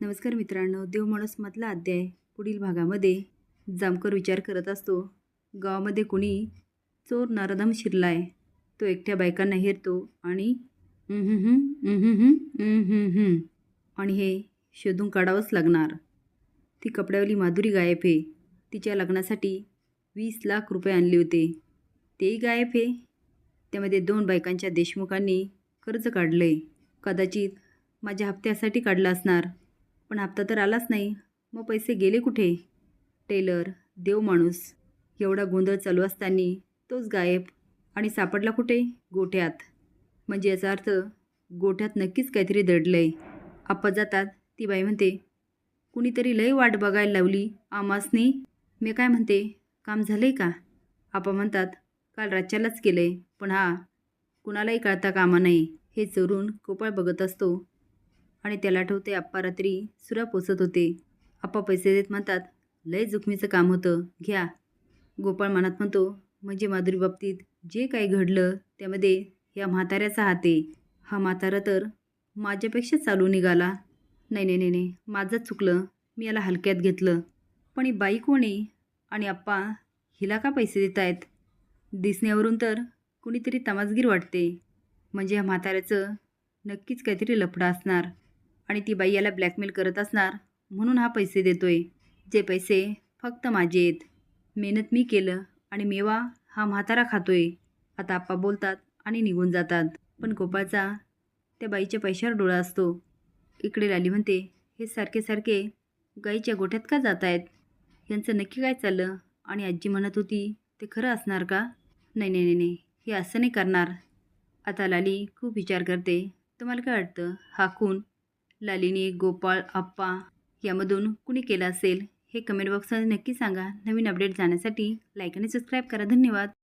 नमस्कार मित्रांनो, देव माणूसमधला अध्याय पुढील भागामध्ये जामकर विचार करत असतो. गावामध्ये कोणी चोर नराधम शिरलाय. तो एकट्या बायकांना हेरतो आणि आणि हे शोधून काढावंच लागणार. ती कपड्यावाली माधुरी गायब आहे. तिच्या लग्नासाठी 20 लाख रुपये आणले होते, तेही गायब आहे. त्यामध्ये 2 बायकांच्या देशमुखांनी कर्ज काढले. कदाचित माझ्या हप्त्यासाठी काढलं असणार, पण हप्ता तर आलाच नाही. मग पैसे गेले कुठे? टेलर, देव माणूस, एवढा गोंधळ चालू असताना तोच गायब. आणि सापडला कुठे? गोठ्यात. म्हणजे याचा अर्थ गोठ्यात नक्कीच काहीतरी दडलंय. आप्पा जातात. ती बाई म्हणते, कुणीतरी लय वाट बघायला लावली आमासनी. मी काय म्हणते, काम झालंय का? आप्पा म्हणतात, काल रातच्यालाच केलंय, पण कुणालाही कळता कामा नाही. हे चोरून गोपाळ बघत असतो आणि त्याला आठवते आप्पा रात्री सुरा पोचत होते. आप्पा पैसे देत म्हणतात, लय जोखमीचं काम होतं, घ्या. गोपाळ मनात म्हणतो, म्हणजे माधुरी बाबतीत जे काही घडलं त्यामध्ये या म्हाताऱ्याचा हात आहे. हा म्हातारा तर माझ्यापेक्षा चालू निघाला. नाही नाही नाही नाही, माझंच चुकलं, मी याला हलक्यात घेतलं. पण ही बाई कोण आहे आणि आप्पा हिला का पैसे देत आहेत? दिसण्यावरून तर कुणीतरी तमासगीर वाटते. म्हणजे या म्हाताऱ्याचं नक्कीच काहीतरी लफडा असणार आणि ती बाई याला ब्लॅकमेल करत असणार, म्हणून हा पैसे देतोय. जे पैसे फक्त माझे आहेत. मेहनत मी केलं आणि मेवा हा म्हातारा खातोय. आता आप्पा बोलतात आणि निघून जातात. पण गोपाळचा त्या बाईच्या पैशावर डोळा असतो. इकडे लाली म्हणते, हे सारखे सारखे गाईच्या गोठ्यात का जात आहेत? यांचं नक्की काय चाललं? आणि आजी म्हणत होती ते खरं असणार का? नाही नाही नाही नाही, हे असं नाही करणार. आता लाली खूप विचार करते. तुम्हाला काय वाटतं, हा खून लालीने, गोपाळ, आप्पा यामधून कुणी केला असेल? हे कमेंट बॉक्समध्ये नक्की सांगा. नवीन अपडेट जाण्यासाठी लाईक आणि सबस्क्राईब करा. धन्यवाद.